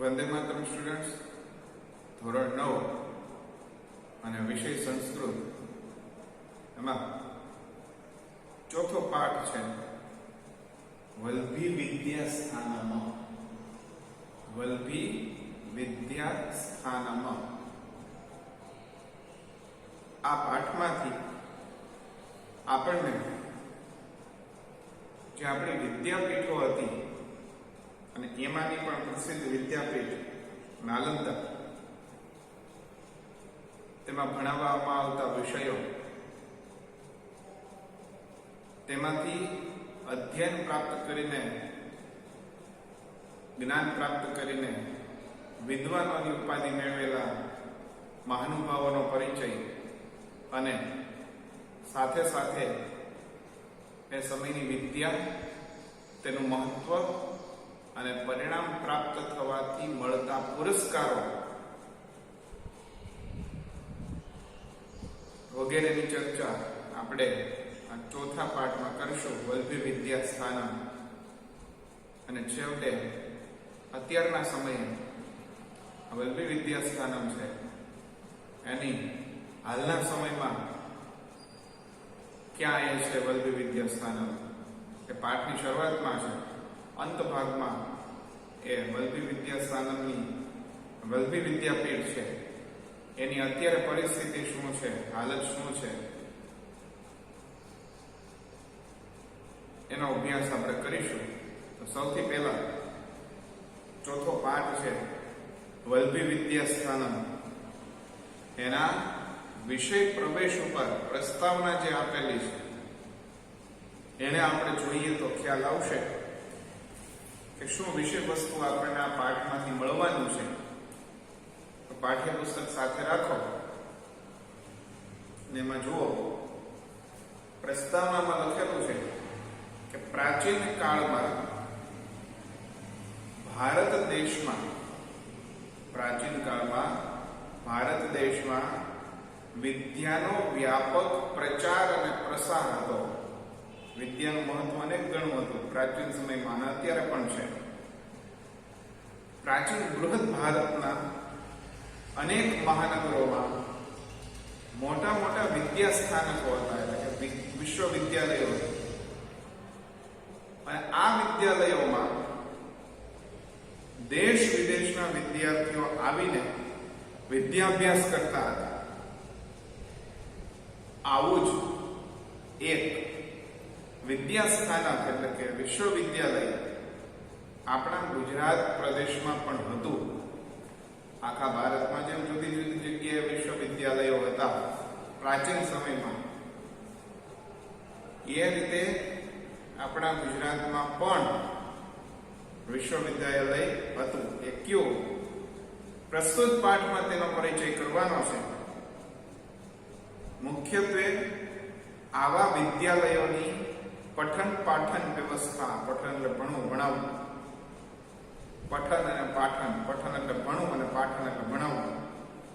Vande Mataram students, ધોરણ 9 અને વિષય સંસ્કૃત, એમાં ચોથો પાઠ છે વલ્ભી વિદ્યા સ્થાનમ. વલ્ભી વિદ્યા સ્થાનમ. આ પાઠમાંથી આપણને જે આપણી વિદ્યાપીઠો હતી અને એમાંની પણ પ્રસિદ્ધ વિદ્યાપીઠ નાલંદા, તેમાં ભણાવવામાં આવતા વિષયો, તેમાંથી અધ્યયન પ્રાપ્ત કરીને, જ્ઞાન પ્રાપ્ત કરીને વિદ્વાનોની ઉપાધિ મેળવેલા મહાનુભાવોનો પરિચય અને સાથે સાથે એ સમયની વિદ્યા, તેનું મહત્વ અને પરિણામ પ્રાપ્ત થવાથી મળતા પુરસ્કારો વગેરેની ચર્ચા આપણે આ ચોથા પાઠમાં કરીશું, વલ્ભી વિદ્યા સ્થાનમ. અને છેવટે અત્યારના સમયે આ વલ્ભી વિદ્યા સ્થાનમ છે એની હાલના સમયમાં ક્યાં એ છે વલ્ભી વિદ્યા સ્થાનમ, એ પાઠની શરૂઆતમાં છે. અંત ભાગમાં એ વલ્ભી વિદ્યા સ્થાનમની વલ્ભી વિદ્યાપીઠ છે એની અત્યારે પરિસ્થિતિ શું છે, હાલત શું છે, એનો અભ્યાસ આપણે કરીશું. તો સૌથી પહેલા ચોથો પાઠ છે વલ્ભી વિદ્યા સ્થાનમ. એના વિષય પ્રવેશ ઉપર પ્રસ્તાવના જે આપેલી છે એને આપણે જોઈએ તો ખ્યાલ આવશે કે શું વિષય વસ્તુ આપણને આ પાઠમાંથી મળવાનું છે. તો પાઠ્યપુસ્તક સાથે રાખો ને એમાં જુઓ, પ્રસ્તાવનામાં લખેલું છે કે પ્રાચીન કાળમાં ભારત દેશમાં વિદ્યાનો વ્યાપક પ્રચાર અને પ્રસાર હતો. વિદ્યાનું મહત્વ અનેક ગણું હતું પ્રાચીન સમયમાં અને અત્યારે પણ છે. પ્રાચીન બૃહદ ભારતના અનેક મહાનગરોમાં મોટા મોટા વિદ્યા સ્થાનકો હતા, એટલે કે વિશ્વવિદ્યાલયો. અને આ વિદ્યાલયોમાં દેશ વિદેશના વિદ્યાર્થીઓ આવીને વિદ્યાભ્યાસ કરતા હતા. આવું જ એક વિદ્યા સ્થાનક એટલે કે વિશ્વવિદ્યાલય આપણા ગુજરાત પ્રદેશમાં પણ હતું. આખા ભારતમાં જેમ જુદી જુદી જગ્યાએ વિશ્વવિદ્યાલયો હતા પ્રાચીન સમયમાં, એ રીતે આપણા ગુજરાતમાં પણ વિશ્વવિદ્યાલય હતું. એ કયું? પ્રસ્તુત પાઠમાં તેનો પરિચય કરવાનો છે. મુખ્યત્વે આવા વિદ્યાલયોની પઠન પાઠન વ્યવસ્થા, પઠન એટલે ભણવું, ભણાવવું, પઠન અને પાઠન, પઠન એટલે ભણવું અને પાઠન એટલે ભણાવવું,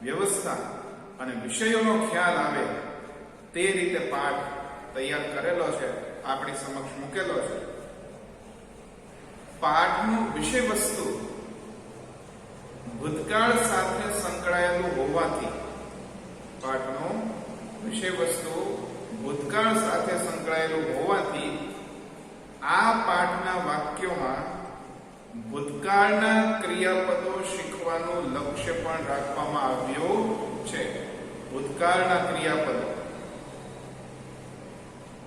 વ્યવસ્થા અને વિષયોનો ખ્યાલ આવે તે રીતે પાઠ તૈયાર કરેલો છે, આપણી સમક્ષ મૂકેલો છે. પાઠનું વિષય વસ્તુ ભૂતકાળ સાથે સંકળાયેલું હોવાથી, પાઠનું વિષય વસ્તુ ભૂતકાળ સાથે સંકળાયેલું હોવાથી આ પાઠના વાક્યોમાં ભૂતકાળના ક્રિયાપદો શીખવાનું લક્ષ્ય પણ રાખવામાં આવ્યું છે. ભૂતકાળના ક્રિયાપદો.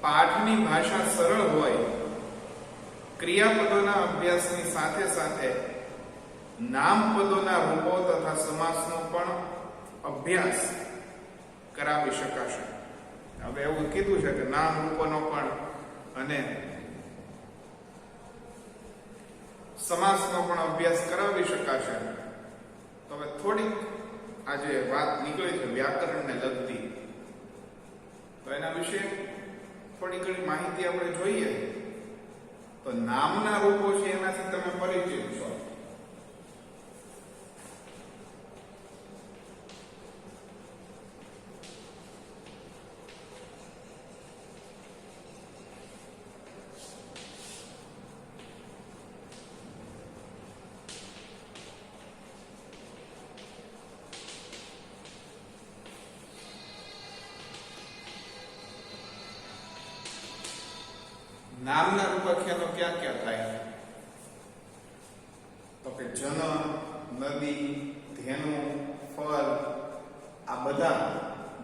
પાઠની ભાષા સરળ હોય, ક્રિયાપદોના અભ્યાસની સાથે સાથે નામપદોના રૂપો તથા સમાસનો પણ અભ્યાસ કરાવી શકાશે. હવે એવું કીધું છે કે નામ રૂપોનો પણ અને સમાસનો પણ અભ્યાસ કરાવી શકાશે. તો હવે થોડીક આજે વાત નીકળી છે વ્યાકરણને લગતી, તો એના વિશે થોડી ઘણી માહિતી આપણે જોઈએ. તો નામના રૂપો છે એનાથી તમે પરિચિત છો. નામના રૂપાખ્યાનો ક્યાં ક્યાં થાય? તો કે જન, નદી, ધેનુ, ફળ, આ બધા,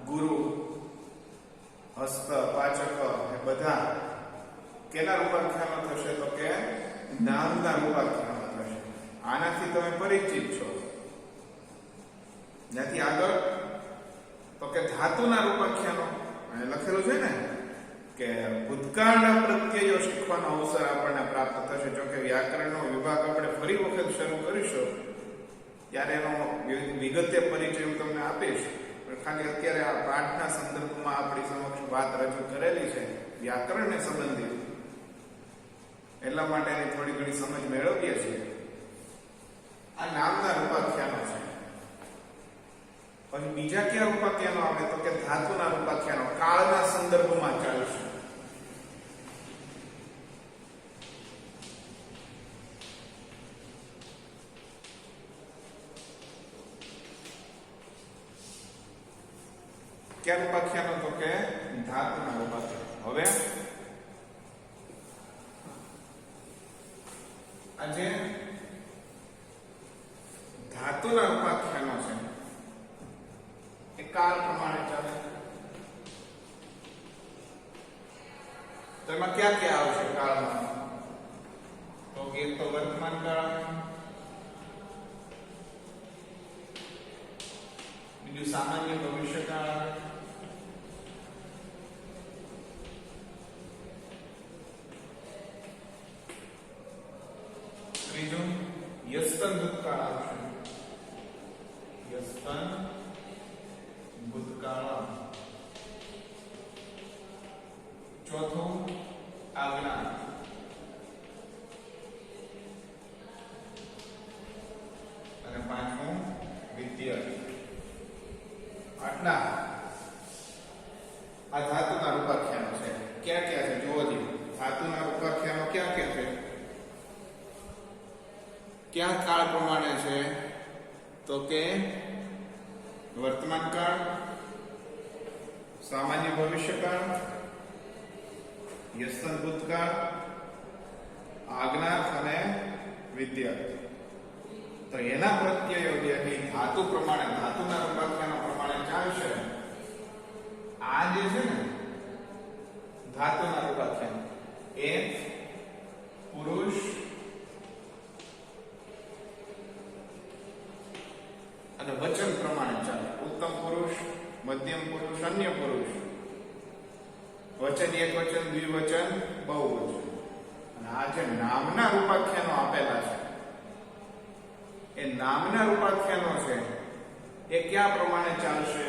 ગુરુ, હસ્ત, પાચક, એ બધા કેના રૂપાખ્યાનો થશે? તો કે નામના રૂપાખ્યાનો થશે. આનાથી તમે પરિચિત છો. ત્યાંથી આગળ તો કે ધાતુના રૂપાખ્યાનો અહીં લખેલું છે ને કે ભૂતકાળના પ્રત્યયો શીખવાનો અવસર આપણને પ્રાપ્ત થશે. જો કે વ્યાકરણનો વિભાગ આપણે ફરી વખત શરૂ કરીશું ત્યારે એનો વિગતે પરિચય હું તમને આપીશ. પણ ખાલી અત્યારે આ પાઠના સંદર્ભમાં આપણી સમક્ષ વાત રજૂ કરેલી છે વ્યાકરણને સંબંધિત, એટલા માટે એની થોડી ઘણી સમજ મેળવીએ છીએ. આ નામના રૂપાખ્યાનો છે. પછી બીજા કયા રૂપાખ્યાનો આવે? તો કે ધાતુના રૂપાખ્યાનો કાળના સંદર્ભમાં ચાલશે. ક્યાં રૂપાખ્યાનો? તો કે ધાતુના રૂપાખ્યાનો. હવે આજે ધાતુના રૂપાખ્યાનો છે એ કાળ પ્રમાણે ચાલે. તો એમાં ક્યાં ક્યાં આવશે કાળમાં? તો એક તો વર્તમાન કાળ, બીજું સામાન્ય ભવિષ્ય કાળ, ત્રીજું યસ્તન ભૂતકાળ આવશે. યસ્તન ભૂતકાળ. ચોથું આજ્ઞા. અને પાંચમું વિદ્યા. આટલા આ ધાતુના રૂપાખ્યાનો છે. ક્યાં ક્યાં છે જોવો જોઈએ. ધાતુના રૂપાખ્યાનો ક્યાં ક્યાં છે? ક્યાં કાળ પ્રમાણે છે? તો કે વર્તમાન કાળ, સામાન્ય ભવિષ્યકાળ, યસ્તન ભૂતકાળ, આજ્ઞાર્થ અને વિદ્યા. તો એના પ્રત્યયો જે ધાતુ પ્રમાણે, ધાતુના રૂપાખ્યાનો પ્રમાણે ચાલશે. આ જે છે ને ધાતુના રૂપાખ્યાન એ પુરુષ અને વચન પ્રમાણે ચાલે. ઉત્તમ પુરુષ, મધ્યમ પુરુષ, અન્ય પુરુષ, વચન એક વચન, દ્વિવચન, બહુવચન. અને આ જે નામના રૂપાખ્યાનો આપેલા છે એ નામના રૂપાખ્યાનો છે એ ક્યાં પ્રમાણે ચાલશે?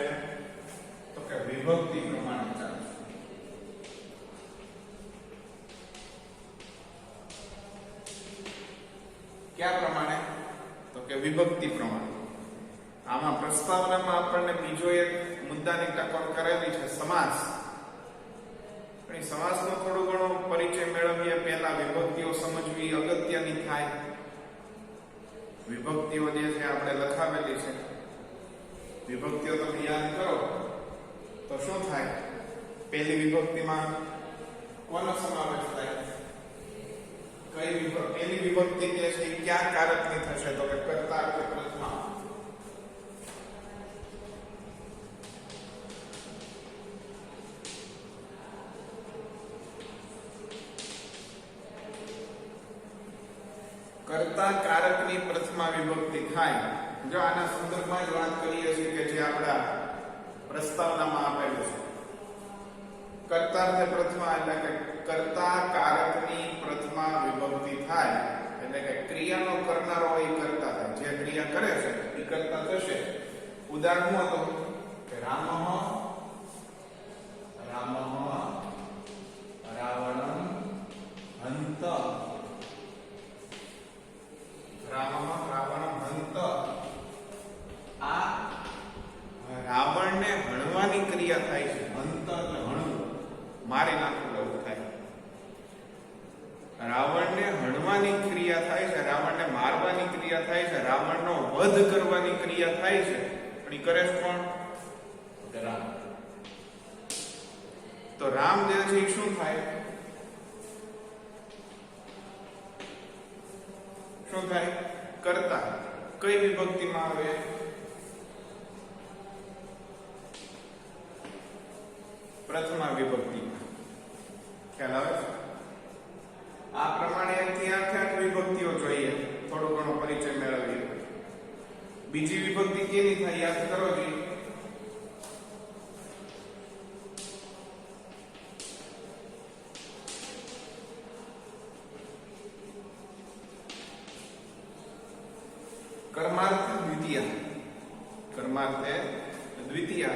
તો કે વિભક્તિ પ્રમાણે ચાલશે. ક્યાં પ્રમાણે? તો કે વિભક્તિ પ્રમાણે. આમાં પ્રસ્તાવનામાં આપણને બીજો એક મુદ્દાની ટકોર કરેલી છે, સમાસ. પણ સમાસનો થોડો ઘણો પરિચય મેળવીએ પહેલા વિભક્તિઓ સમજવી અગત્યની થાય. વિભક્તિઓ જે છે આપણે લખાવેલી છે. વિભક્તિઓ તમે યાદ કરો તો શું થાય? પહેલી વિભક્તિમાં કોનો સમાવેશ થાય? કઈ વિભક્તિ? પહેલી વિભક્તિ જે છે એ ક્યાં કારકની થશે? તો કે કર્તા કે પ્રથમા. કર્તા કારકની પ્રથમા વિભક્તિ થાય. જો આના સંદર્ભમાં જ વાત કરીએ છીએ કે જે આપણા પ્રસ્તાવનામાં આપેલું છે. કર્તાર્થ પ્રથમા એટલે કે કર્તા કારકની પ્રથમા વિભક્તિ થાય એટલે કે ક્રિયાનો કરનારો એ કર્તા થાય. જે ક્રિયા કરે છે એ કર્તા થશે. ઉદાહરણ હતું કે રામઃ રાવણં હંત. રાવણ હંત. આ રાવણને હણવાની ક્રિયા થાય છે. હંત એટલે હણવું, મારી નાખવું એવું થાય. રાવણને હણવાની ક્રિયા થાય છે, રાવણને મારવાની ક્રિયા થાય છે, રાવણનો વધ કરવાની ક્રિયા થાય છે. પણ એ કરે છે કોણ? રામ. તો રામ જે છે એ શું થાય? શું થાય? કર્તા. કઈ વિભક્તિમાં આવે? પ્રથમા વિભક્તિમાં. ખ્યાલ આવે છે? આ પ્રમાણે 1 થી 8 વિભક્તિઓ જોઈએ, થોડો ઘણો પરિચય મેળવીએ. બીજી વિભક્તિ કેની થાય યાદ કરો જી. કર્માર્થ દ્વિતીય. કર્માર્થે દ્વિતીય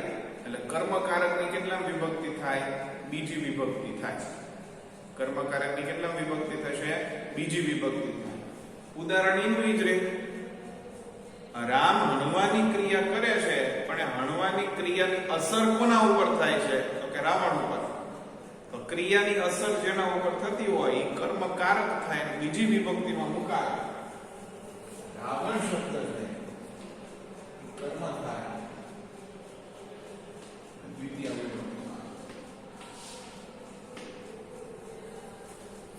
એટલે કર્મકારકની કેટલા વિભક્તિ થાય? બીજી વિભક્તિ થાય. કર્મકારકની કેટલા વિભક્તિ થશે? બીજી વિભક્તિ થાય. ઉદાહરણ એનું જ રે. રામ હણવાની ક્રિયા કરે છે, પણ હણવાની ક્રિયાની અસર કોના ઉપર થાય છે? તો કે રાવણ ઉપર. તો ક્રિયાની અસર જેના ઉપર થતી હોય એ કર્મકારક થાય, બીજી વિભક્તિમાં મુકાય. રાવણ શબ્દ છે કર્મ થાય દ્વિતીય વિભક્તિમાં.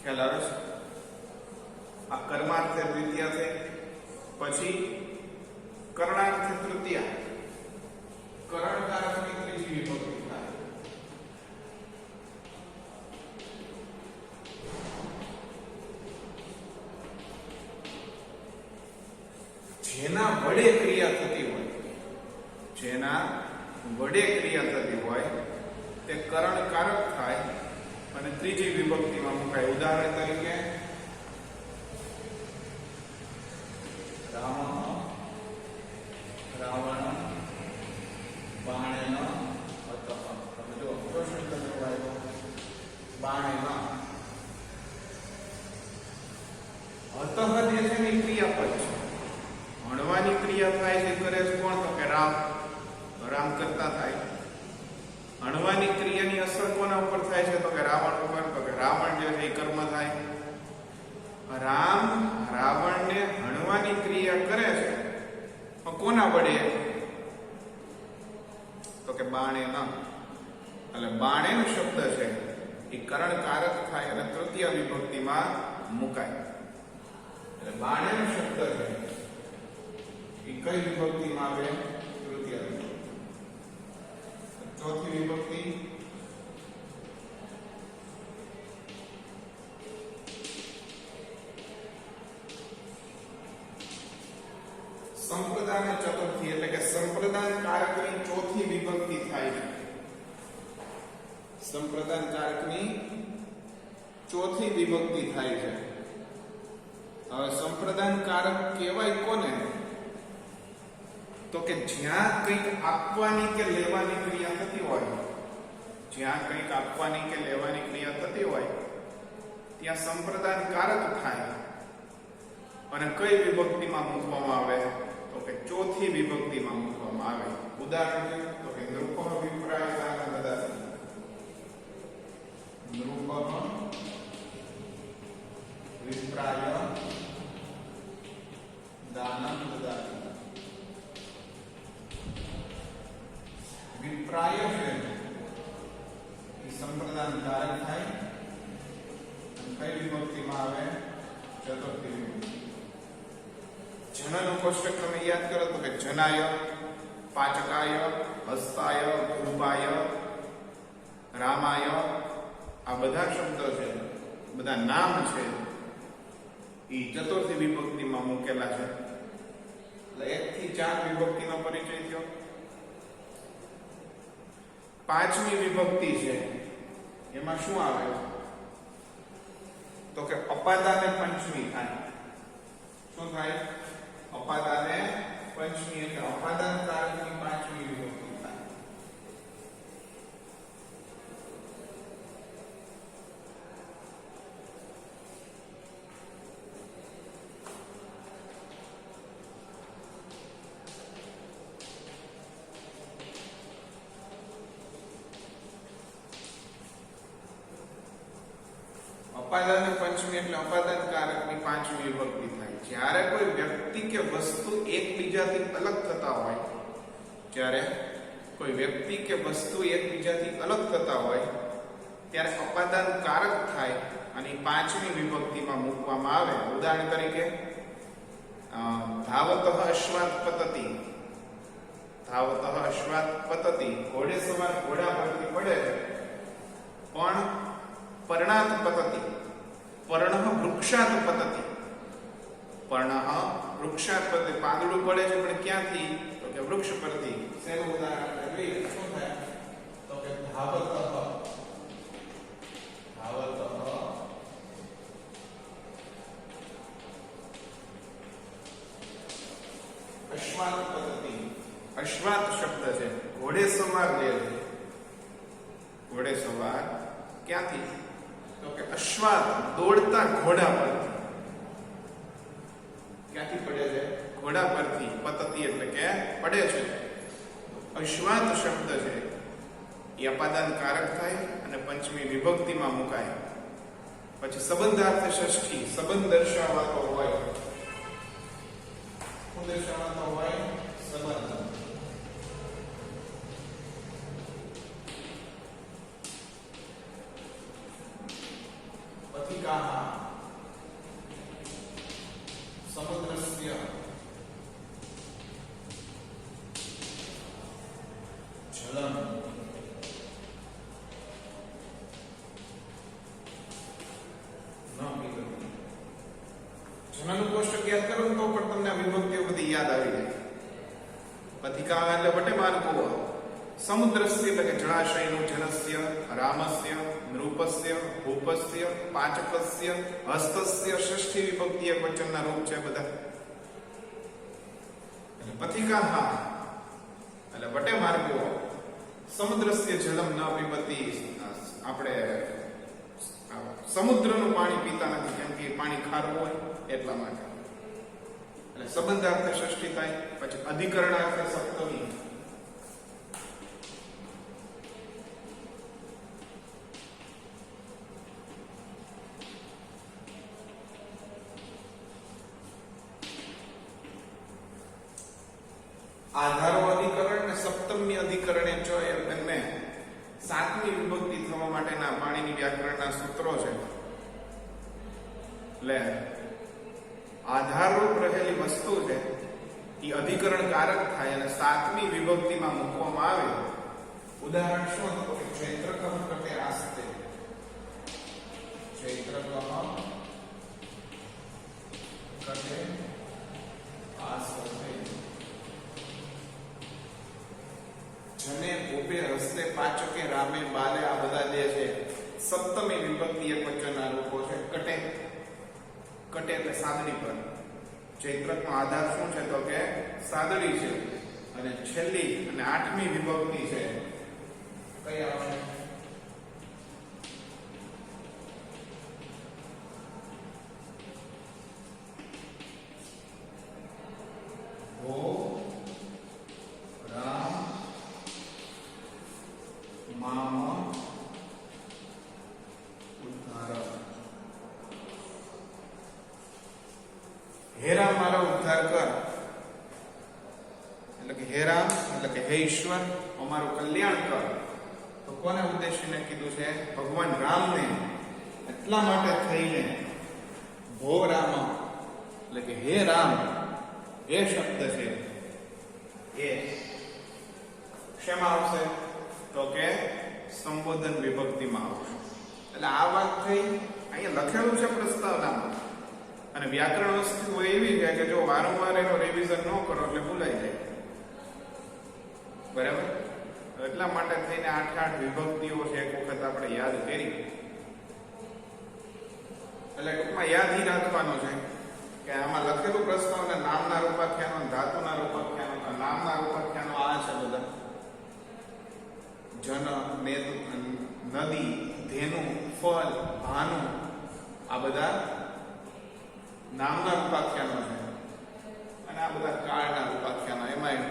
ખ્યાલ આવે છે? આ કર્માર્થે દ્વિતીય છે. પછી કરણાર્થે તૃતીય. કરણકારકની ત્રીજી વિભક્તિ થાય. જેના વડે ક્રિયા થતી હોય, જેના વડે ક્રિયા થતી હોય તે કરણકારક થાય અને ત્રીજી વિભક્તિમાં મુકાય. ઉદાહરણ તરીકે રામ રાવણ બાણેન અતઃ. તમે જો પ્રશ્ન કર્યો આવ્યો બાણેન અતઃ જે છે ને ક્રિયાપદ છે. હણવાની ક્રિયા થાય છે કરે છે કોણ? તો કે રામ. રામ કરતા થાય. હણવાની ક્રિયાની અસર કોના ઉપર થાય છે? તો કે રાવણ ઉપર. તો કે રાવણ જે છે એ કર્મ થાય. રામ રાવણને હણવાની ક્રિયા કરે છે કોના વડે? તો કે બાણેન. એટલે બાણેન શબ્દ છે એ કરણકારક થાય અને તૃતીય વિભક્તિમાં મુકાય. એટલે બાણેન શબ્દ છે એ કઈ વિભક્તિમાં આવે? તૃતીય વિભક્તિ. ચોથી વિભક્તિ સંપ્રદાન ચતુર્થી એટલે કે સંપ્રદાન કારકની ચોથી વિભક્તિ થાય છે. સંપ્રદાન કારકની ચોથી વિભક્તિ થાય છે. હવે સંપ્રદાન કારક કહેવાય કોને? તો કે જ્યાં કંઈક આપવાની કે લેવાની ક્રિયા થતી હોય, જ્યાં કંઈક આપવાની કે લેવાની ક્રિયા થતી હોય ત્યાં સંપ્રદાન કારક થાય. અને કઈ વિભક્તિમાં મૂકવામાં આવે? તો કે ચોથી વિભક્તિમાં મૂકવામાં આવે. ઉદાહરણ તો કે નૃપ વિપ્રાય દાન દદાતિ. નૃપ વિપ્રાય દાન દદાતિ. વિપ્રાય છે એ સંપ્રદાન કારક થાય. કઈ વિભક્તિમાં આવે? ચતુર્થી વિભક્તિ. જનનું કોષ્ટક તમે યાદ કરો તો કે જનાય, પાચકાય, હસ્તાય, ભૂપાય, રામાય, આ બધા શબ્દો છે, બધા નામ છે એ ચતુર્થી વિભક્તિમાં મૂકેલા છે. એટલે 1 થી 4 વિભક્તિનો પરિચય થયો. પાંચમી વિભક્તિ છે એમાં શું આવે? તો કે અપાદાને પંચમી થાય. શું થાય? અપાદાને પંચમી એટલે અપાદાન કારકની પાંચમી વિભક્તિ થાય. અપાદાન પંચમી એટલે અપાદાન કારકની પાંચમી વિભક્તિ થાય. જ્યારે કોઈ વ્યક્તિ કે વસ્તુ એકબીજાથી અલગ થતા હોય, જ્યારે કોઈ વ્યક્તિ કે વસ્તુ એકબીજાથી અલગ થતા હોય ત્યારે અપાદાન કારક થાય અને પાંચમી વિભક્તિમાં મૂકવામાં આવે. ઉદાહરણ તરીકે ધાવતઃ અશ્વાત પતતિ, ધાવતઃ અશ્વાત પતતિ, ઘોડે સવાર ઘોડા પરથી પડે પણ પર્ણાત પતતિ, પર્ણઃ વૃક્ષાત પતતિ, પર્ણઃ વૃક્ષાત પતતિ, પાંદડું પડે છે પણ ક્યાંથી? તો કે વૃક્ષ પરથી. શેનું ઉદાહરણ જોઈએ? શું થાય? તો કે ધાવતઃ, ધાવતઃ અશ્વાત પદ્ધતિ. અશ્વાત શબ્દ છે ઘોડે સવાર જે છે, ઘોડે સવાર ક્યાંથી? તો કે અશ્વાત દોડતા ઘોડા પરથી. ક્યાંથી પડે છે? ઘોડા પરથી. પતતિ એટલે કે પડે છે. અશ્વાત શબ્દ છે એ અપાદાન કારક થાય અને પંચમી વિભક્તિમાં મુકાય. પછી સંબંધાર્થ ષષ્ઠી, સંબંધ દર્શાવતો હોય. શું દર્શાવતો હોય? સંબંધ. પથિકાઃ સમુદ્રસ્ય જલમ જનનું કોષ્ટક યાદ કરો તો પણ તમને આ વિભક્તિઓ બધી યાદ આવી જાય. પથિકા એટલે વટે માર્ગો, સમુદ્રસ્ય એટલે કે જળાશયનું, જનસ્ય, રામસ્ય, નૃપસ્ય, ભૂપસ્ય, પાચકસ્ય, હસ્તસ્ય, ષષ્ઠી વિભક્તિ એક વચનના રૂપ છે બધા. એટલે પથિકા હા એટલે વટે માર્ગો, સમુદ્રસ્ય જલમ ન પીબતિ, આપણે સમુદ્રનું પાણી પીતા નથી કેમ કે પાણી ખારું હોય એટલા માટે. એટલે સંબંધાર્થે ષષ્ઠી થાય. પછી અધિકરણાર્થે સપ્તમી. આધારો અધિકરણ ને સપ્તમી અધિકરણે ચ એ બંને સાતમી વિભક્તિ થવા માટેના પાણીની વ્યાકરણના સૂત્રો છે. એટલે આધારરૂપ રહેલી વસ્તુ છે એ અધિકરણ કારક થાય અને સાતમી વિભક્તિમાં મૂકવામાં આવે. ઉદાહરણ શું હતું? કે ચૈત્રકઃ કટે આસ્તે, ચૈત્રકઃ કટે આસ્તે, જને ગોપે હસ્તે પાચકે રામે બાલે, આ બધા જે છે સપ્તમી વિભક્તિ એક વચનના રૂપો છે. કટે, કટે એટલે સાદડી પર. ચૈત્રકનો આધાર શું છે? તો કે સાદડી છે. અને છેલ્લી અને આઠમી વિભક્તિ છે કઈ આવશે? ગો રામ મામ ઉદ્ધાર. હે રામ મારો ઉદ્ધાર કર. એટલે કે હે રામ એટલે કે હે ઈશ્વર અમારું કલ્યાણ કર. તો કોને ઉદ્દેશીને કીધું છે? ભગવાન રામને. એટલા માટે થઈને ભો રામ એટલે કે હે રામ એ શબ્દ છે એ શેમાં આવશે? તો કે સંબોધન વિભક્તિમાં આવશે. એટલે આ વાત થઈ. અહીંયા લખેલું છે પ્રસ્તાવનામાં. અને વ્યાકરણ વસ્તુ એવી છે કે જો વારંવાર એનો રિવિઝન ન કરો એટલે ભૂલાઈ જાય. બરાબર? એટલા માટે થઈને 8 વિભક્તિઓ છે એક વખત આપણે યાદ કરી. એટલે ટૂંકમાં યાદ ઈ રાખવાનું છે કે આમાં લખેલું પ્રસ્તાવના નામના રૂપાખ્યાનો, ધાતુના રૂપાખ્યાનો. નામના રૂપાખ્યાનો આ છે બધા: જન, નદી, ધેનુ, ફળ, ભાનુ, આ બધા નામના રૂપાખ્યાનો છે. અને આ બધા કાળના રૂપાખ્યાનો. એમાં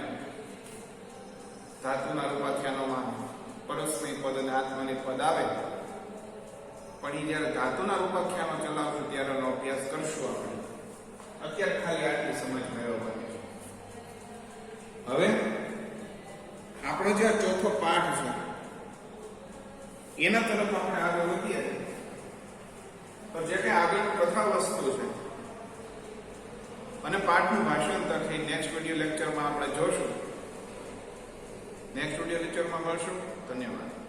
ધાતુના રૂપાખ્યાનોમાં પરસ્મય પદ અને આત્મનિ પદ આવે. પણ એ જયારે ધાતુના રૂપાખ્યાનો ચલાવશું ત્યારે એનો અભ્યાસ કરશું આપણે. અત્યારે ખાલી આટલી સમજ મેળવવાની છે. હવે આપણો જે ચોથો પાઠ છે એના તરફ આપણે આગળ વધીએ તો જે કે આગળ કથા વસ્તુ છે અને પાઠનું ભાષાંતર થઈ નેક્સ્ટ વિડીયો લેક્ચરમાં આપણે જોશું. નેક્સ્ટ વિડીયો લેક્ચરમાં મળશું. ધન્યવાદ.